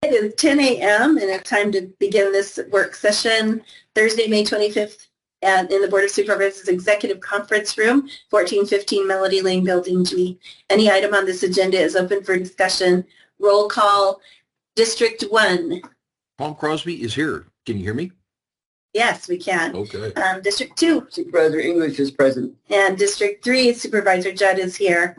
It is 10 a.m. and it's time to begin this work session Thursday, May 25th in the Board of Supervisors Executive Conference Room, 1415 Melody Lane, Building G. Any item on this agenda is open for discussion. Roll call. District 1. Paul Crosby is here. Can you hear me? Yes, we can. Okay. District 2. Supervisor English is present. And District 3, Supervisor Judd is here.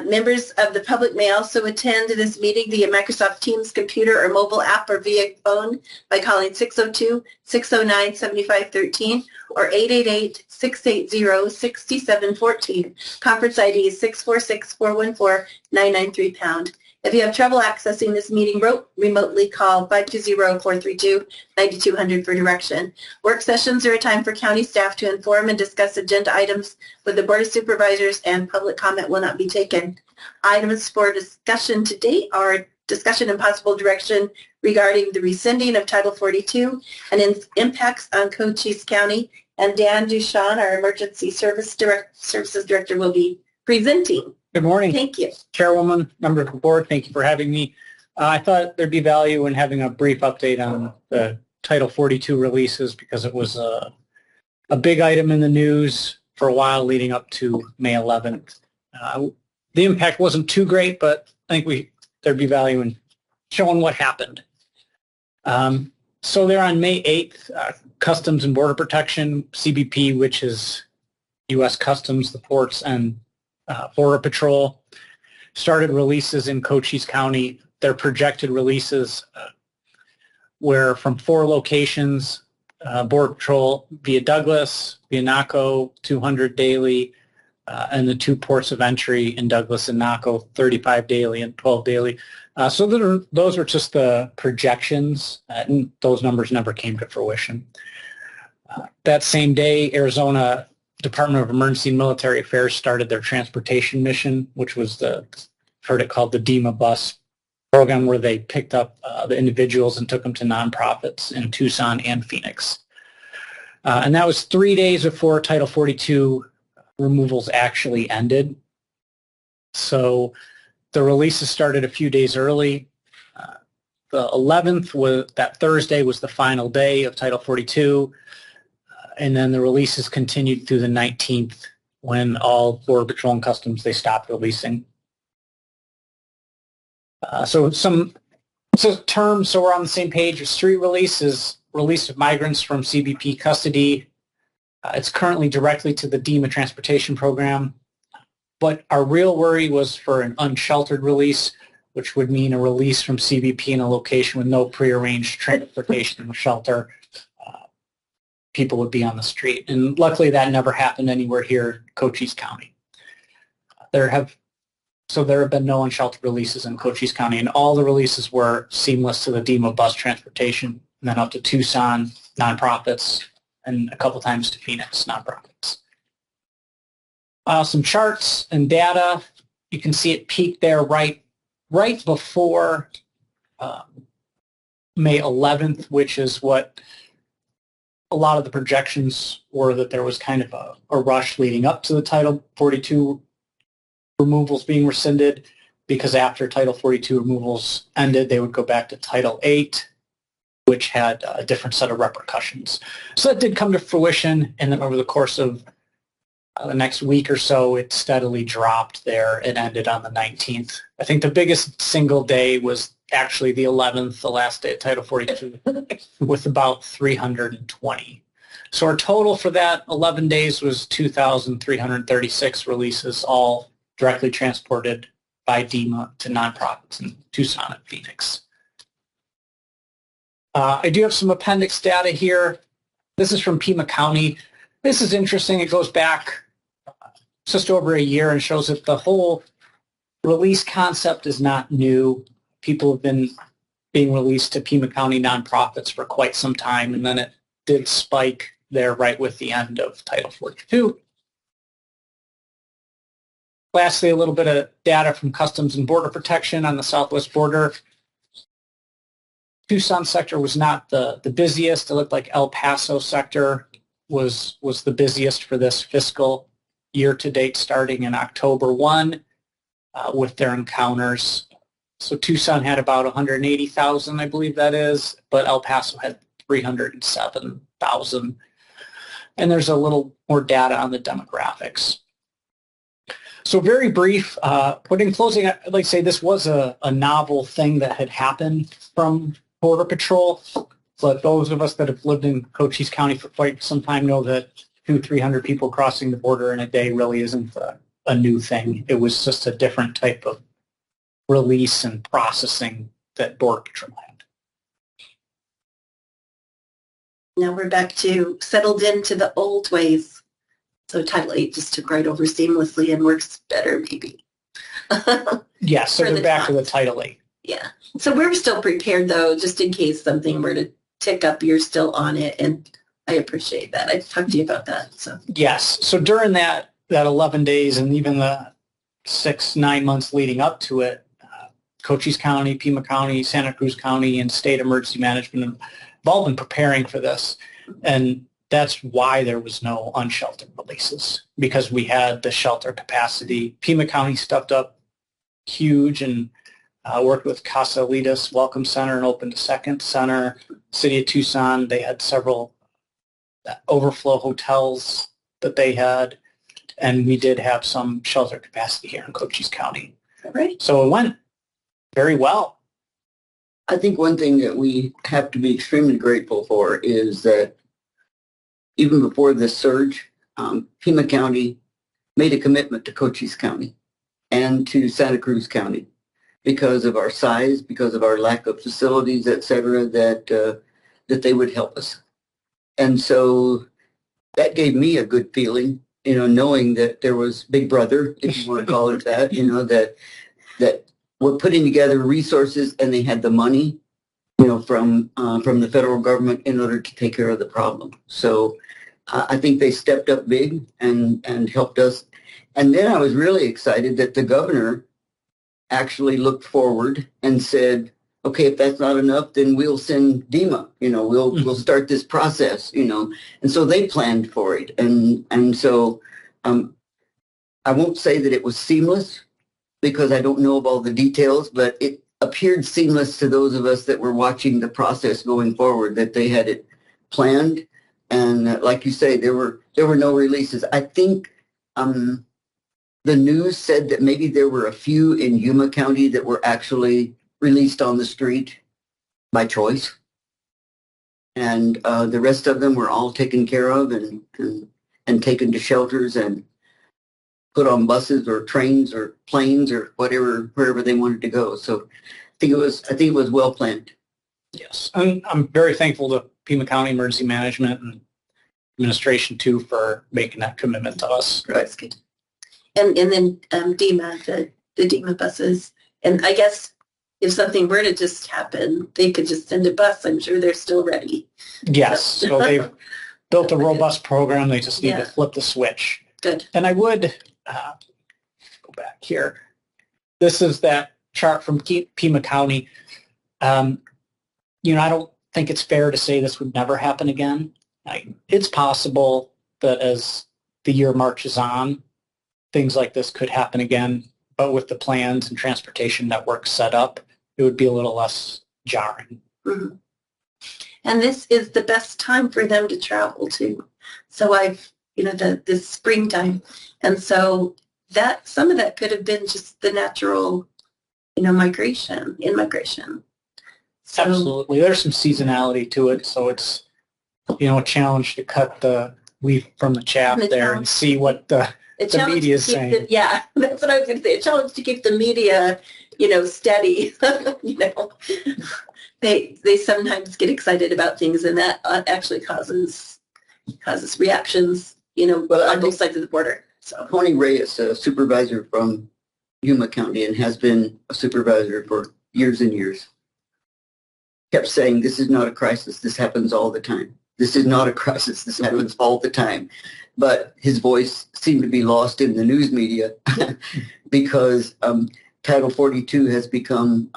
Members of the public may also attend this meeting via Microsoft Teams computer or mobile app or via phone by calling 602-609-7513 or 888-680-6714. Conference ID is 646-414-993#. If you have trouble accessing this meeting remotely, call 520-432-9200 for direction. Work sessions are a time for county staff to inform and discuss agenda items with the Board of Supervisors, and public comment will not be taken. Items for discussion today are discussion and possible direction regarding the rescinding of Title 42 and its impacts on Cochise County. And Dan Duchamp, our Emergency Services Director, will be presenting. Good morning. Thank you. Chairwoman, members of the board, thank you for having me. I thought there'd be value in having a brief update on the Title 42 releases because it was a big item in the news for a while leading up to May 11th. The impact wasn't too great, but I think there'd be value in showing what happened. So there on May 8th, Customs and Border Protection, CBP, which is U.S. Customs, the ports, and Border Patrol, started releases in Cochise County. Their projected releases were from 4 locations, Border Patrol via Douglas, via Naco, 200 daily, and the 2 ports of entry in Douglas and Naco, 35 daily and 12 daily. So those were just the projections, and those numbers never came to fruition. That same day, Arizona Department of Emergency and Military Affairs started their transportation mission, which was heard it called the DEMA bus program, where they picked up the individuals and took them to nonprofits in Tucson and Phoenix. And that was 3 days before Title 42 removals actually ended. So the releases started a few days early. The 11th, that Thursday, was the final day of Title 42. And then the releases continued through the 19th when all Border Patrol and Customs, they stopped releasing. So terms, so we're on the same page. There's 3 releases: release of migrants from CBP custody. It's currently directly to the DEMA transportation program. But our real worry was for an unsheltered release, which would mean a release from CBP in a location with no prearranged transportation or shelter. People would be on the street. And luckily that never happened anywhere here in Cochise County. There have been no unsheltered releases in Cochise County, and all the releases were seamless to the DEMA bus transportation, and then up to Tucson nonprofits, and a couple times to Phoenix nonprofits. Some charts and data. You can see it peaked there right before May 11th, which is what a lot of the projections were, that there was kind of a rush leading up to the Title 42 removals being rescinded, because after Title 42 removals ended, they would go back to Title 8, which had a different set of repercussions. So that did come to fruition, and then over the course of the next week or so, it steadily dropped there. It ended on the 19th. I think the biggest single day was actually the 11th, the last day of Title 42, with about 320. So our total for that 11 days was 2,336 releases, all directly transported by DEMA to nonprofits in Tucson and Phoenix. I do have some appendix data here. This is from Pima County. This is interesting. It goes back just over a year and shows that the whole release concept is not new. People have been being released to Pima County nonprofits for quite some time, and then it did spike there right with the end of Title 42. Lastly, a little bit of data from Customs and Border Protection on the southwest border. Tucson sector was not the busiest. It looked like El Paso sector was the busiest for this fiscal year to date, starting in October 1 with their encounters. So Tucson had about 180,000, I believe that is, but El Paso had 307,000. And there's a little more data on the demographics. So very brief, but in closing, I'd like to say this was a novel thing that had happened from Border Patrol, but those of us that have lived in Cochise County for quite some time know that 200-300 people crossing the border in a day really isn't a new thing. It was just a different type of release and processing that Border Patrol had. Now we're back to settled into the old ways. So Title 8 just took right over seamlessly and works better, maybe. Yes, so For they're the back to the times. Title 8. Yeah. So we're still prepared, though, just in case something were to tick up, you're still on it. And I appreciate that. I've talked to you about that. So Yes, so during that 11 days and even the 6-9 months leading up to it, Cochise County, Pima County, Santa Cruz County, and State Emergency Management have all been preparing for this. And that's why there was no unsheltered releases, because we had the shelter capacity. Pima County stepped up huge and worked with Casa Alitas Welcome Center and opened a second center. City of Tucson, they had several overflow hotels that they had, and we did have some shelter capacity here in Cochise County. right. So it went very well. I think one thing that we have to be extremely grateful for is that even before this surge, Pima County made a commitment to Cochise County and to Santa Cruz County because of our size, because of our lack of facilities, et cetera, that they would help us. And so that gave me a good feeling, knowing that there was Big Brother, if you want to call it that, that we're putting together resources and they had the money, from the federal government in order to take care of the problem. So I think they stepped up big and helped us. And then I was really excited that the governor actually looked forward and said, okay, if that's not enough, then we'll send DEMA, we'll start this process, and so they planned for it. And so I won't say that it was seamless because I don't know of all the details, but it appeared seamless to those of us that were watching the process going forward, that they had it planned. And like you say, there were no releases. I think the news said that maybe there were a few in Yuma County that were actually released on the street by choice. And the rest of them were all taken care of and taken to shelters and put on buses or trains or planes or wherever they wanted to go. So I think it was well planned. Yes, I'm very thankful to Pima County Emergency Management and administration too for making that commitment to us. Right. That's good. And then DEMA, the DEMA buses. And I guess if something were to just happen, they could just send a bus. I'm sure they're still ready. Yes, so they've built a robust program. They just need to flip the switch. Good. And I would go back here. This is that chart from Pima County. I don't think it's fair to say this would never happen again. It's possible that as the year marches on, things like this could happen again, but with the plans and transportation network set up, it would be a little less jarring. Mm-hmm. And this is the best time for them to travel too. So this springtime. And so that some of that could have been just the natural, immigration. So, absolutely. There's some seasonality to it. So it's, a challenge to cut the wheat from the chaff there and see what the media is saying. That's what I was going to say. A challenge to keep the media, steady. They sometimes get excited about things, and that actually causes reactions, on both sides of the border. So Tony Reyes, a supervisor from Yuma County and has been a supervisor for years and years, kept saying, this is not a crisis. This happens all the time. This is not a crisis. This happens all the time. But his voice seemed to be lost in the news media because Title 42 has become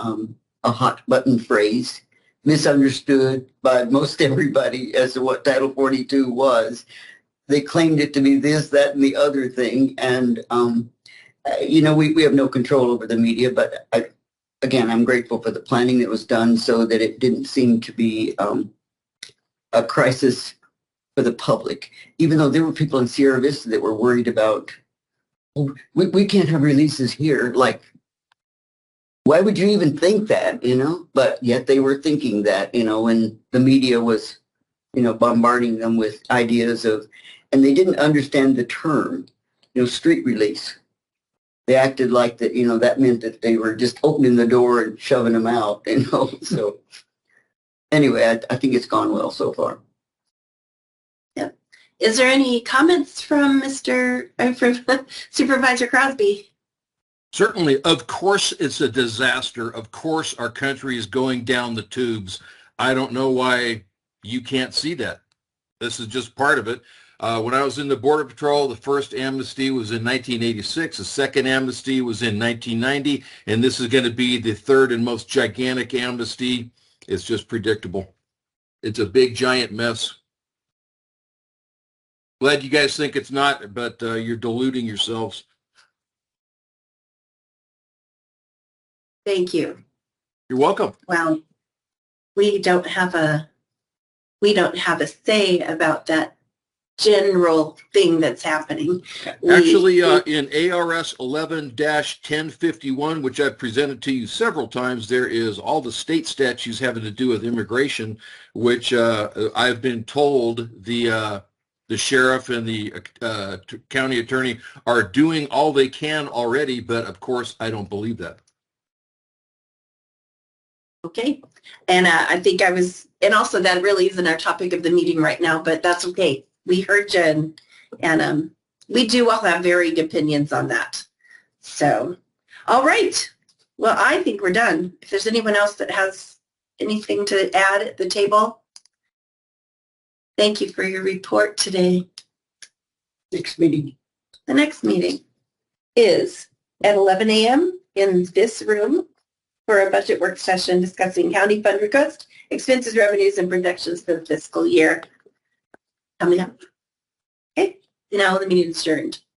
a hot button phrase, misunderstood by most everybody as to what Title 42 was. They claimed it to be this, that, and the other thing. And, we have no control over the media, but again, I'm grateful for the planning that was done so that it didn't seem to be a crisis for the public, even though there were people in Sierra Vista that were worried about, oh, we can't have releases here. Like, why would you even think that, you know? But yet they were thinking that, you know, when the media was, you know, bombarding them with ideas of, and they didn't understand the term, you know, street release. They acted like that, you know, that meant that they were just opening the door and shoving them out, you know? So anyway, I think it's gone well so far. Yep. Is there any comments from from Supervisor Crosby? Certainly, of course, it's a disaster. Of course, our country is going down the tubes. I don't know why you can't see that. This is just part of it. When I was in the Border Patrol, the first amnesty was in 1986. The second amnesty was in 1990. And this is going to be the third and most gigantic amnesty. It's just predictable. It's a big, giant mess. Glad you guys think it's not, but you're deluding yourselves. Thank you. You're welcome. Well, we don't have a say about that general thing that's happening. Actually, in ARS 11-1051, which I've presented to you several times, there is all the state statutes having to do with immigration, which I've been told the sheriff and the county attorney are doing all they can already, but of course, I don't believe that. Okay. And I think and also that really isn't our topic of the meeting right now, but that's okay. We heard you, and we do all have varied opinions on that. So, all right. Well, I think we're done. If there's anyone else that has anything to add at the table, thank you for your report today. Next meeting. The next meeting is at 11 a.m. in this room for a budget work session discussing county fund request, expenses, revenues, and projections for the fiscal year coming up. Okay, now the meeting is adjourned.